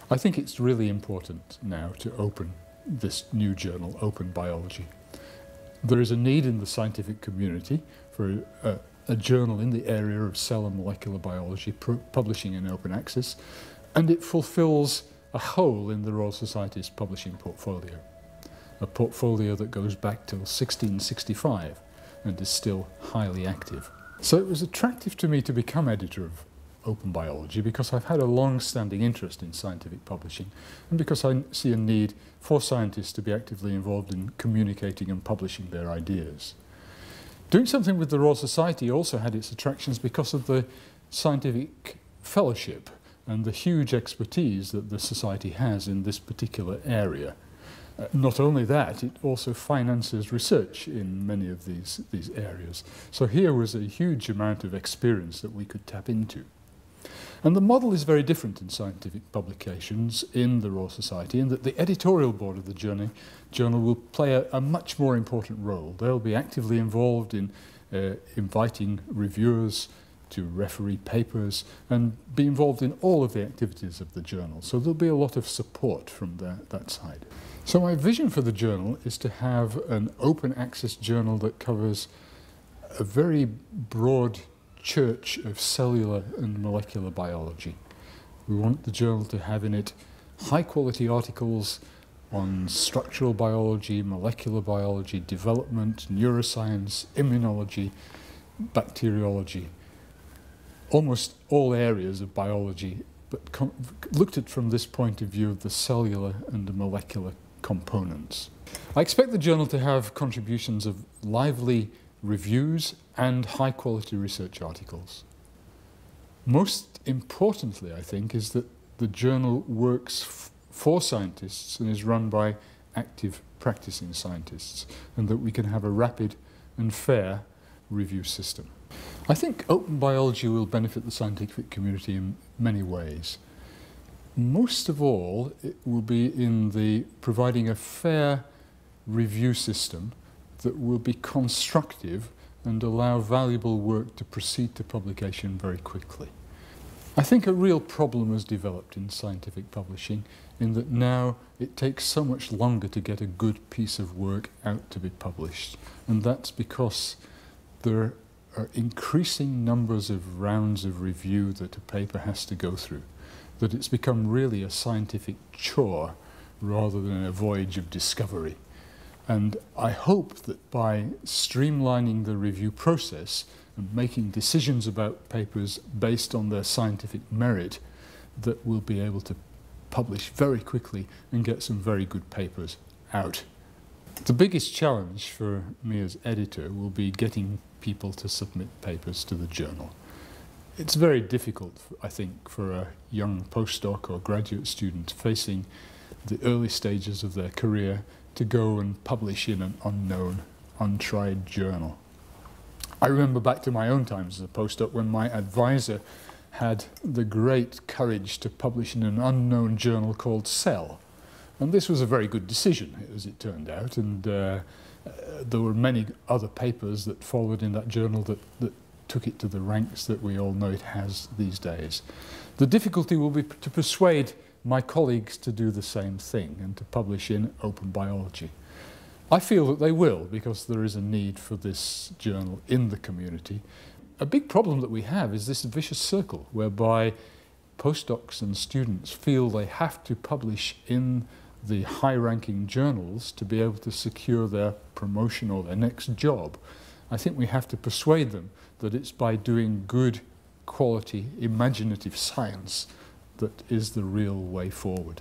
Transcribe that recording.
I think it's really important now to open this new journal, Open Biology. There is a need in the scientific community for a journal in the area of cell and molecular biology publishing in open access, and it fulfills a hole in the Royal Society's publishing portfolio, a portfolio that goes back till 1665 and is still highly active. So it was attractive to me to become editor of Open Biology because I've had a long-standing interest in scientific publishing and because I see a need for scientists to be actively involved in communicating and publishing their ideas. Doing something with the Royal Society also had its attractions because of the scientific fellowship and the huge expertise that the Society has in this particular area. Not only that, it also finances research in many of these areas. So here was a huge amount of experience that we could tap into. And the model is very different in scientific publications in the Royal Society in that the editorial board of the journal will play a much more important role. They'll be actively involved in inviting reviewers to referee papers and be involved in all of the activities of the journal. So there'll be a lot of support from that side. So my vision for the journal is to have an open access journal that covers a very broad church of cellular and molecular biology. We want the journal to have in it high quality articles on structural biology, molecular biology, development, neuroscience, immunology, bacteriology, almost all areas of biology, but looked at from this point of view of the cellular and the molecular components. I expect the journal to have contributions of lively reviews and high-quality research articles. Most importantly, I think, is that the journal works for scientists and is run by active practicing scientists, and that we can have a rapid and fair review system. I think Open Biology will benefit the scientific community in many ways. Most of all, it will be in the providing a fair review system that will be constructive and allow valuable work to proceed to publication very quickly. I think a real problem has developed in scientific publishing in that now it takes so much longer to get a good piece of work out to be published, and that's because there are increasing numbers of rounds of review that a paper has to go through, that it's become really a scientific chore rather than a voyage of discovery. And I hope that by streamlining the review process and making decisions about papers based on their scientific merit, that we'll be able to publish very quickly and get some very good papers out. The biggest challenge for me as editor will be getting people to submit papers to the journal. It's very difficult, I think, for a young postdoc or graduate student facing the early stages of their career to go and publish in an unknown, untried journal. I remember back to my own times as a postdoc when my advisor had the great courage to publish in an unknown journal called Cell. And this was a very good decision, as it turned out, and there were many other papers that followed in that journal that took it to the ranks that we all know it has these days. The difficulty will be to persuade my colleagues to do the same thing and to publish in Open Biology. I feel that they will, because there is a need for this journal in the community. A big problem that we have is this vicious circle whereby postdocs and students feel they have to publish in the high-ranking journals to be able to secure their promotion or their next job. I think we have to persuade them that it's by doing good, quality, imaginative science that is the real way forward.